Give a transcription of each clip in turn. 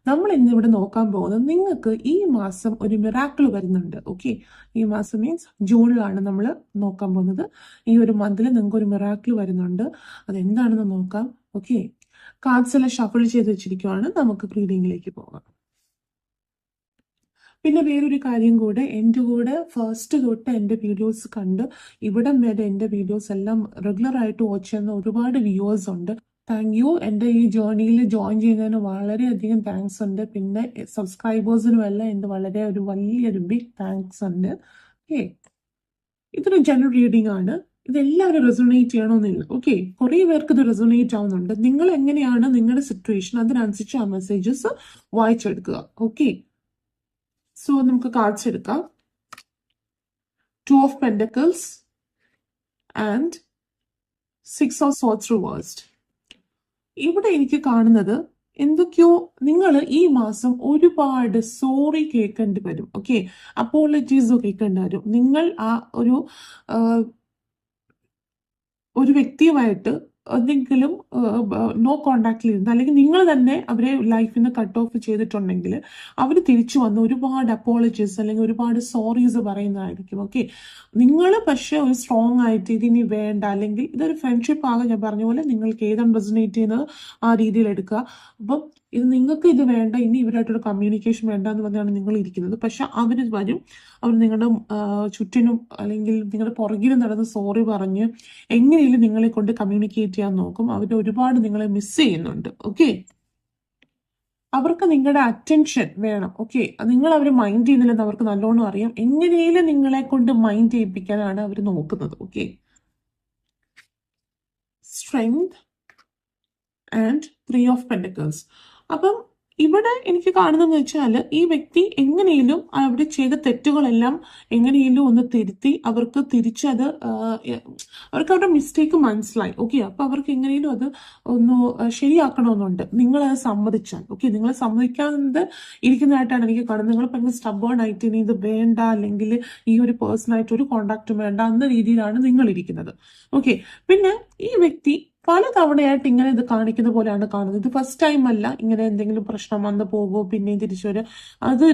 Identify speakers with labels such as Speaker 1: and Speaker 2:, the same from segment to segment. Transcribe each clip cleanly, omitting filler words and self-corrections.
Speaker 1: നമ്മൾ ഇന്നിവിടെ നോക്കാൻ പോകുന്നത് നിങ്ങൾക്ക് ഈ മാസം ഒരു മിറാക്കിൾ വരുന്നുണ്ട്. ഓക്കെ, ഈ മാസം മീൻസ് ജൂണിലാണ് നമ്മൾ നോക്കാൻ പോകുന്നത്. ഈ ഒരു മന്തിൽ നിങ്ങൾക്ക് ഒരു മിറാക്കിൾ വരുന്നുണ്ട്. അതെന്താണെന്ന് നോക്കാം. ഓക്കെ, കാർഡ്സ് എല്ലാം ഷഫിൾ ചെയ്ത് വെച്ചിരിക്കുവാണ്. നമുക്ക് റീഡിങ്ങിലേക്ക് പോകാം. പിന്നെ വേറൊരു കാര്യം കൂടെ, എൻ്റെ കൂടെ ഫസ്റ്റ് തൊട്ട് എൻ്റെ വീഡിയോസ് കണ്ട് ഇവിടം വരെ എൻ്റെ വീഡിയോസ് എല്ലാം റെഗുലർ ആയിട്ട് വാച്ച് ചെയ്യുന്ന ഒരുപാട് വ്യൂവേഴ്സ് ഉണ്ട്. Thank you. എൻ്റെ ഈ ജേർണിയിൽ ജോയിൻ ചെയ്യുന്നതിന് വളരെയധികം താങ്ക്സ് ഉണ്ട്. പിന്നെ സബ്സ്ക്രൈബേഴ്സിനും എല്ലാം എൻ്റെ വലിയൊരു ബിഗ് താങ്ക്സ് ഉണ്ട്. ഓക്കെ, ഇതൊരു ജനറൽ റീഡിംഗ് ആണ്. ഇതെല്ലാവരും റെസൊണേറ്റ് ചെയ്യണമെന്നില്ല. ഓക്കെ, കുറേ പേർക്ക് ഇത് റെസൊണേറ്റ് ആവുന്നുണ്ട്. നിങ്ങൾ എങ്ങനെയാണ് നിങ്ങളുടെ സിറ്റുവേഷൻ, അതിനനുസരിച്ച് ആ മെസ്സേജസ് വായിച്ചെടുക്കുക. ഓക്കെ, സോ നമുക്ക് കാർഡ്സ് എടുക്കാം. 2 of Pentacles and 6 of Swords reversed. ഇവിടെ എനിക്ക് കാണുന്നത് എന്തൊക്കെയോ നിങ്ങൾ ഈ മാസം ഒരുപാട് സോറി കേൾക്കേണ്ടി വരും. ഓക്കെ, അപ്പോളജീസ് കേൾക്കേണ്ടി വരും. നിങ്ങൾ ആ ഒരു വ്യക്തിയുമായിട്ട് എന്തെങ്കിലും നോ കോണ്ടാക്റ്റിൽ ഇരുന്ന്, അല്ലെങ്കിൽ നിങ്ങൾ തന്നെ അവരെ ലൈഫിൽ നിന്ന് കട്ട് ഓഫ് ചെയ്തിട്ടുണ്ടെങ്കിൽ അവർ തിരിച്ചു വന്ന് ഒരുപാട് അപ്പോളജീസ് അല്ലെങ്കിൽ ഒരുപാട് സോറീസ് പറയുന്നതായിരിക്കും. ഓക്കെ, നിങ്ങൾ പക്ഷെ ഒരു സ്ട്രോങ് ആയിട്ട് ഇതിനി വേണ്ട, അല്ലെങ്കിൽ ഇതൊരു ഫ്രണ്ട്ഷിപ്പ് ആകാൻ ഞാൻ പറഞ്ഞ പോലെ നിങ്ങൾക്ക് ഏതാണ് റെസൊണേറ്റ് ചെയ്യുന്നത് ആ രീതിയിൽ എടുക്കുക. അപ്പം നിങ്ങൾക്ക് ഇത് വേണ്ട, ഇനി ഇവരായിട്ടൊരു കമ്മ്യൂണിക്കേഷൻ വേണ്ട എന്ന് പറഞ്ഞാണ് നിങ്ങൾ ഇരിക്കുന്നത്. പക്ഷെ അവർ വരും, അവർ നിങ്ങളുടെ ചുറ്റിനും അല്ലെങ്കിൽ നിങ്ങളുടെ പുറകിലും നടന്ന് സോറി പറഞ്ഞ് എങ്ങനെയും നിങ്ങളെ കൊണ്ട് കമ്മ്യൂണിക്കേറ്റ് ചെയ്യാൻ നോക്കും. അവർ ഒരുപാട് നിങ്ങളെ മിസ് ചെയ്യുന്നുണ്ട്. ഓക്കെ, അവർക്ക് നിങ്ങളുടെ അറ്റൻഷൻ വേണം. ഓക്കെ, നിങ്ങൾ അവർ മൈൻഡ് ചെയ്യുന്നില്ലെന്ന് അവർക്ക് നല്ലോണം അറിയാം. എങ്ങനെയും നിങ്ങളെ കൊണ്ട് മൈൻഡ് ചെയ്യിപ്പിക്കാനാണ് അവർ നോക്കുന്നത്. Okay, strength and 3 of Pentacles. അപ്പം ഇവിടെ എനിക്ക് കാണുന്നതെന്ന് വെച്ചാൽ ഈ വ്യക്തി എങ്ങനെയും അവിടെ ചെയ്ത തെറ്റുകളെല്ലാം എങ്ങനെയും ഒന്ന് തിരുത്തി അവർക്ക് തിരിച്ചത് അവർക്ക് അവരുടെ മിസ്റ്റേക്ക് മനസ്സിലായി. ഓക്കെ, അപ്പൊ അവർക്ക് എങ്ങനെയും അത് ഒന്ന് ശരിയാക്കണമെന്നുണ്ട്. നിങ്ങളത് സമ്മതിച്ചാൽ. ഓക്കെ, നിങ്ങൾ സമ്മതിക്കാതെ ഇരിക്കുന്നതായിട്ടാണ് എനിക്ക് കാണുന്നത്. നിങ്ങൾ ഭയങ്കര സ്റ്റബേൺ ആയിട്ട് ഇനി ഇത് വേണ്ട, അല്ലെങ്കിൽ ഈ ഒരു പേഴ്സണായിട്ട് ഒരു കോണ്ടാക്റ്റും വേണ്ട എന്ന രീതിയിലാണ് നിങ്ങൾ ഇരിക്കുന്നത്. ഓക്കെ, പിന്നെ ഈ വ്യക്തി പല തവണയായിട്ട് ഇങ്ങനെ ഇത് കാണിക്കുന്ന പോലെയാണ് കാണുന്നത്. ഇത് ഫസ്റ്റ് ടൈം അല്ല ഇങ്ങനെ എന്തെങ്കിലും പ്രശ്നം വന്ന് പോകുമോ പിന്നെയും തിരിച്ചു വരും. അത്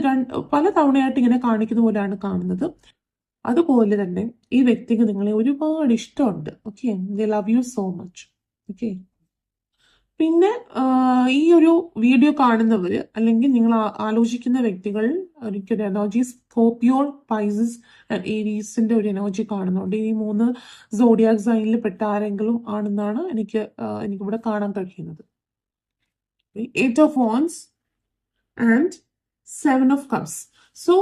Speaker 1: പല തവണയായിട്ട് ഇങ്ങനെ കാണിക്കുന്ന പോലെയാണ് കാണുന്നത്. അതുപോലെ തന്നെ ഈ വ്യക്തിക്ക് നിങ്ങളെ ഒരുപാട് ഇഷ്ടമുണ്ട്. Okay, they love you so much. Okay, പിന്നെ ഈ ഒരു വീഡിയോ കാണുന്നവർ അല്ലെങ്കിൽ നിങ്ങൾ ആലോചിക്കുന്ന വ്യക്തികൾ, എനിക്കൊരു എനർജി സ്കോർപിയോ, പൈസസ് ആൻഡ് ഏരീസിന്റെ ഒരു എനർജി കാണുന്നുണ്ട്. ഈ 3 സോഡിയാക് സൈനിൽ പെട്ട ആരെങ്കിലും ആണെന്നാണ് എനിക്കിവിടെ കാണാൻ കഴിയുന്നത്. 8 of Wands and 7 of Cups. So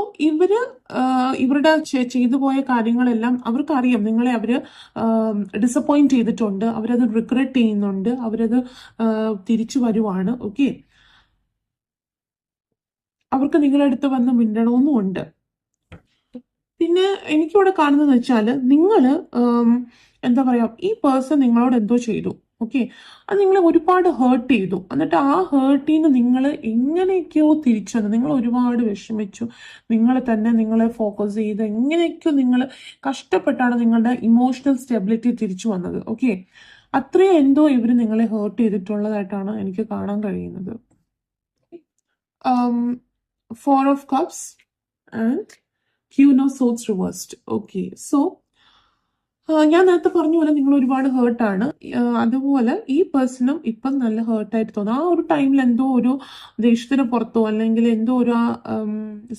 Speaker 1: ഇവരുടെ ചെയ്തു പോയ കാര്യങ്ങളെല്ലാം അവർക്കറിയാം. നിങ്ങളെ അവര് ഡിസപ്പോയിന്റ് ചെയ്തിട്ടുണ്ട്, അവരത് റിഗ്രറ്റ് ചെയ്യുന്നുണ്ട്, അവരത് തിരിച്ചു വരുവാണ്. ഓക്കെ, അവർക്ക് നിങ്ങളുടെ അടുത്ത് വന്ന് മിണ്ടണമെന്നുമുണ്ട്. പിന്നെ എനിക്കിവിടെ കാണുന്നതെന്ന് വെച്ചാൽ നിങ്ങൾ എന്താ പറയാ, ഈ പേഴ്സൺ നിങ്ങളോട് എന്തോ ചെയ്തു. ഓക്കെ, അത് നിങ്ങളെ ഒരുപാട് ഹേർട്ട് ചെയ്തു. എന്നിട്ട് ആ ഹേർട്ടിൽ നിന്ന് നിങ്ങൾ എങ്ങനെയൊക്കെയോ തിരിച്ചു വന്നു. നിങ്ങൾ ഒരുപാട് വിഷമിച്ചു, നിങ്ങളെ ഫോക്കസ് ചെയ്ത് എങ്ങനെയൊക്കെയോ നിങ്ങൾ കഷ്ടപ്പെട്ടാണ് നിങ്ങളുടെ ഇമോഷണൽ സ്റ്റെബിലിറ്റി തിരിച്ചു വന്നത്. ഓക്കെ, അത്രയും എന്തോ ഇവർ നിങ്ങളെ ഹേർട്ട് ചെയ്തിട്ടുള്ളതായിട്ടാണ് എനിക്ക് കാണാൻ കഴിയുന്നത്. 4 of Cups and Queen of Swords reversed. Okay, so ഞാൻ നേരത്തെ പറഞ്ഞ പോലെ നിങ്ങൾ ഒരുപാട് ഹേർട്ടാണ്. അതുപോലെ ഈ പേഴ്സണും ഇപ്പം നല്ല ഹേർട്ടായിട്ട് തോന്നുന്നു. ആ ഒരു ടൈമിൽ എന്തോ ഒരു ദേഷ്യത്തിന് പുറത്തോ അല്ലെങ്കിൽ എന്തോ ഒരു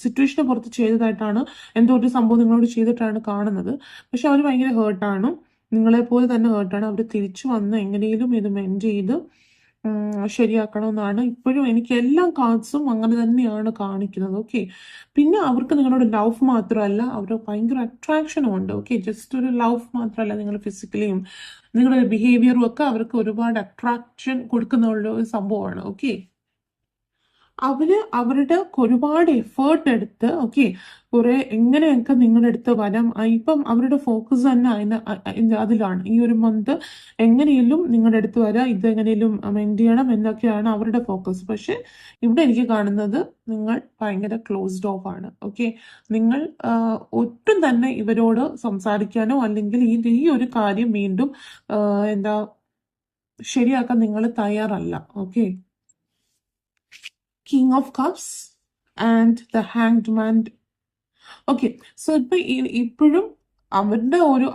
Speaker 1: സിറ്റുവേഷന് പുറത്ത് ചെയ്തതായിട്ടാണ്, എന്തോ ഒരു സംഭവം നിങ്ങളോട് ചെയ്തിട്ടാണ് കാണുന്നത്. പക്ഷെ അവർ ഭയങ്കര ഹേർട്ടാണ്, നിങ്ങളെപ്പോലെ തന്നെ ഹേർട്ടാണ്. അവർ തിരിച്ചു വന്ന് എങ്ങനെയും ഇത് മെൻഡ് ചെയ്ത് ശരിയാക്കണമെന്നാണ് ഇപ്പോഴും എനിക്ക് എല്ലാ കാർഡ്സും അങ്ങനെ തന്നെയാണ് കാണിക്കുന്നത്. ഓക്കെ, പിന്നെ അവർക്ക് നിങ്ങളോട് ലവ് മാത്രമല്ല, അവരുടെ ഭയങ്കര അട്രാക്ഷനും ഉണ്ട്. ഓക്കെ, ജസ്റ്റ് ഒരു ലവ് മാത്രമല്ല, നിങ്ങൾ ഫിസിക്കലിയും നിങ്ങളുടെ ബിഹേവിയറും ഒക്കെ അവർക്ക് ഒരുപാട് അട്രാക്ഷൻ കൊടുക്കുന്ന ഒരു സംഭവമാണ്. ഓക്കെ, അവരുടെ ഒരുപാട് എഫേർട്ട് എടുത്ത് ഓക്കെ കുറെ എങ്ങനെയൊക്കെ നിങ്ങളുടെ അടുത്ത് വരാം. ഇപ്പം അവരുടെ ഫോക്കസ് തന്നെ അതിലാണ്. ഈ ഒരു മന്ത് എങ്ങനെയും നിങ്ങളുടെ അടുത്ത് വരാം, ഇതെങ്ങനെയും മെൻഡ് ചെയ്യണം എന്നൊക്കെയാണ് അവരുടെ ഫോക്കസ്. പക്ഷെ ഇവിടെ എനിക്ക് കാണുന്നത് നിങ്ങൾ ഭയങ്കര ക്ലോസ്ഡ് ഓഫ് ആണ്. ഓക്കെ, നിങ്ങൾ ഒട്ടും തന്നെ ഇവരോട് സംസാരിക്കാനോ അല്ലെങ്കിൽ ഈ ഒരു കാര്യം വീണ്ടും ശരിയാക്കാൻ നിങ്ങൾ തയ്യാറല്ല. Okay, king of cups and the hanged man. Okay, so ഇപ്പോഴും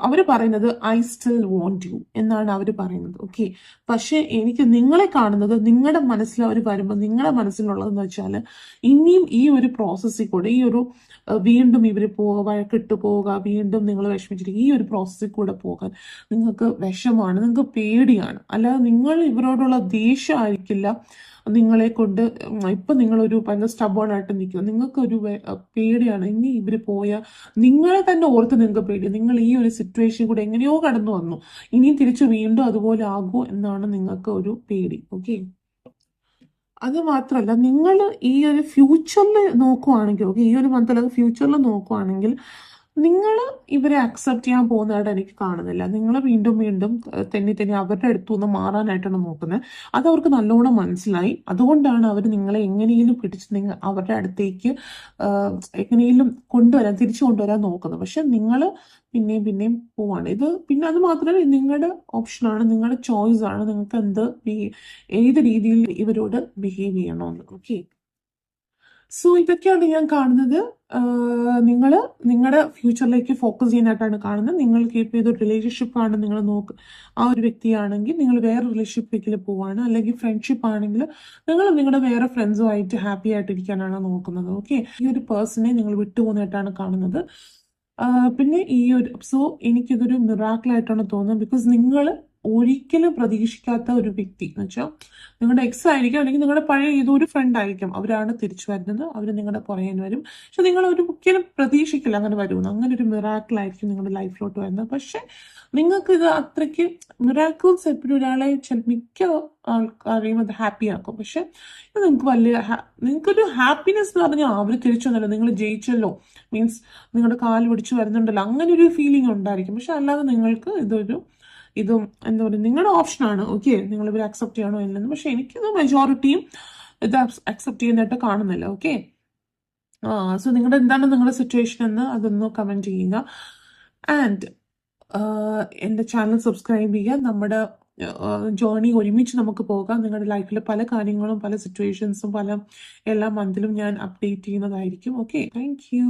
Speaker 1: അവര് പറയുന്നത് ഐ സ്റ്റിൽ വോണ്ട് യു എന്നാണ് അവര് പറയുന്നത്. ഓക്കെ, പക്ഷെ എനിക്ക് നിങ്ങളെ കാണുന്നത്, നിങ്ങളുടെ മനസ്സിൽ അവർ വരുമ്പോൾ നിങ്ങളുടെ മനസ്സിലുള്ളതെന്ന് വെച്ചാൽ ഇനിയും ഈ ഒരു പ്രോസസ്സിൽ കൂടെ, ഈ ഒരു വീണ്ടും ഇവര് വഴക്കിട്ട് പോവുക, വീണ്ടും നിങ്ങൾ വിഷമിച്ചിരിക്കുക, ഈ ഒരു പ്രോസസ്സിൽ കൂടെ പോകാൻ നിങ്ങൾക്ക് വിഷമാണ്, നിങ്ങൾക്ക് പേടിയാണ്. അല്ലാതെ നിങ്ങൾ ഇവരോടുള്ള ദേഷ്യം ആയിരിക്കില്ല നിങ്ങളെ കൊണ്ട്. ഇപ്പൊ നിങ്ങളൊരു ഭയങ്കര സ്റ്റബേൺ ആയിട്ട് നിൽക്കുക, നിങ്ങൾക്കൊരു പേടിയാണ്. ഇനി ഇവര് പോയാൽ നിങ്ങളെ തന്നെ ഓർത്ത് നിങ്ങൾക്ക് പേടി, നിങ്ങൾ ഈ ഒരു സിറ്റുവേഷൻ കൂടെ എങ്ങനെയോ കടന്നു വന്നു, ഇനിയും തിരിച്ചു വീണ്ടും അതുപോലെ ആകുമോ എന്നാണ് നിങ്ങൾക്ക് ഒരു പേടി. ഓക്കെ, അത് മാത്രമല്ല, നിങ്ങൾ ഈ ഒരു ഫ്യൂച്ചറിൽ നോക്കുവാണെങ്കിൽ, ഓക്കെ, ഈ ഒരു മന്ത് അല്ലെങ്കിൽ ഫ്യൂച്ചറിൽ നോക്കുവാണെങ്കിൽ നിങ്ങൾ ഇവരെ അക്സെപ്റ്റ് ചെയ്യാൻ പോകുന്നതായിട്ട് എനിക്ക് കാണുന്നില്ല. നിങ്ങൾ വീണ്ടും വീണ്ടും തെന്നി അവരുടെ അടുത്തുനിന്ന് മാറാനായിട്ടാണ് നോക്കുന്നത്. അത് അവർക്ക് നല്ലോണം മനസ്സിലായി. അതുകൊണ്ടാണ് അവർ നിങ്ങളെ എങ്ങനെയും പിടിച്ച് അവരുടെ അടുത്തേക്ക് എങ്ങനെയും തിരിച്ചു കൊണ്ടുവരാൻ നോക്കുന്നത്. പക്ഷെ നിങ്ങൾ പിന്നെയും പോവാണ്. ഇത് പിന്നെ അത് മാത്രമല്ല, നിങ്ങളുടെ ഓപ്ഷനാണ്, നിങ്ങളുടെ ചോയ്സ് ആണ്, നിങ്ങൾക്ക് ഏത് രീതിയിൽ ഇവരോട് ബിഹേവ് ചെയ്യണമെന്ന്. ഓക്കെ, സോ ഇതൊക്കെയാണ് ഞാൻ കാണുന്നത്. നിങ്ങൾ നിങ്ങളുടെ ഫ്യൂച്ചറിലേക്ക് ഫോക്കസ് ചെയ്യാനായിട്ടാണ് കാണുന്നത്. നിങ്ങൾക്ക് ഇപ്പോൾ ഏതൊരു റിലേഷൻഷിപ്പാണ് നിങ്ങൾ ആ ഒരു വ്യക്തിയാണെങ്കിൽ നിങ്ങൾ വേറെ റിലേഷൻഷിപ്പിലേക്ക് പോവാണ്, അല്ലെങ്കിൽ ഫ്രണ്ട്ഷിപ്പ് ആണെങ്കിൽ നിങ്ങൾ നിങ്ങളുടെ വേറെ ഫ്രണ്ട്സുമായിട്ട് ഹാപ്പി ആയിട്ടിരിക്കാനാണ് നോക്കുന്നത്. ഓക്കെ, ഈ ഒരു പേഴ്സണെ നിങ്ങൾ വിട്ടുപോകുന്നതായിട്ടാണ് കാണുന്നത്. പിന്നെ എനിക്കിതൊരു മിറാക്കിളായിട്ടാണ് തോന്നുന്നത്. ബിക്കോസ് നിങ്ങൾ ഒരിക്കലും പ്രതീക്ഷിക്കാത്ത ഒരു വ്യക്തി എന്ന് വെച്ചാൽ നിങ്ങളുടെ എക്സ് ആയിരിക്കും, അല്ലെങ്കിൽ നിങ്ങളുടെ പഴയ ഏതൊരു ഫ്രണ്ട് ആയിരിക്കും, അവരാണ് തിരിച്ചു വരുന്നത്, അവർ നിങ്ങളുടെ പുറകെ വരും. പക്ഷെ നിങ്ങൾ ഒരിക്കലും പ്രതീക്ഷിക്കില്ല അങ്ങനെ വരുമെന്ന്. അങ്ങനെ ഒരു മിറാക്കിളായിരിക്കും നിങ്ങളുടെ ലൈഫിലോട്ട് വരുന്നത്. പക്ഷെ നിങ്ങൾക്ക് ഇത് അത്രയ്ക്ക് മിറാക്കിൾസ് എപ്പോഴും ഒരാളെ മിക്ക ആൾക്കാരെയും അത് ഹാപ്പി ആക്കും. പക്ഷെ ഇത് നിങ്ങൾക്കൊരു ഹാപ്പിനെസ് എന്ന് പറഞ്ഞാൽ അവർ തിരിച്ചു വന്നല്ലോ, നിങ്ങൾ ജയിച്ചല്ലോ, മീൻസ് നിങ്ങളുടെ കാല് പിടിച്ചു വരുന്നുണ്ടല്ലോ, അങ്ങനെ ഒരു ഫീലിംഗ് ഉണ്ടായിരിക്കും. പക്ഷെ അല്ലാതെ നിങ്ങൾക്ക് ഇതും എന്താ പറയുക, നിങ്ങളുടെ ഓപ്ഷനാണ്. ഓക്കെ, നിങ്ങൾ ഇവർ അക്സെപ്റ്റ് ചെയ്യണോ ഇല്ലെന്ന്. പക്ഷെ എനിക്കിത് മെജോറിറ്റിയും ഇത് അക്സെപ്റ്റ് ചെയ്യുന്നതായിട്ട് കാണുന്നില്ല. ഓക്കെ, സോ എന്താണ് നിങ്ങളുടെ സിറ്റുവേഷൻ എന്ന് അതൊന്ന് കമൻറ്റ് ചെയ്യുക. ആൻഡ് എൻ്റെ ചാനൽ സബ്സ്ക്രൈബ് ചെയ്യുക. നമ്മുടെ ജേർണി ഒരുമിച്ച് നമുക്ക് പോകാം. നിങ്ങളുടെ ലൈഫിലെ പല കാര്യങ്ങളും, പല സിറ്റുവേഷൻസും, എല്ലാ മന്തിലും ഞാൻ അപ്ഡേറ്റ് ചെയ്യുന്നതായിരിക്കും. Okay, thank you.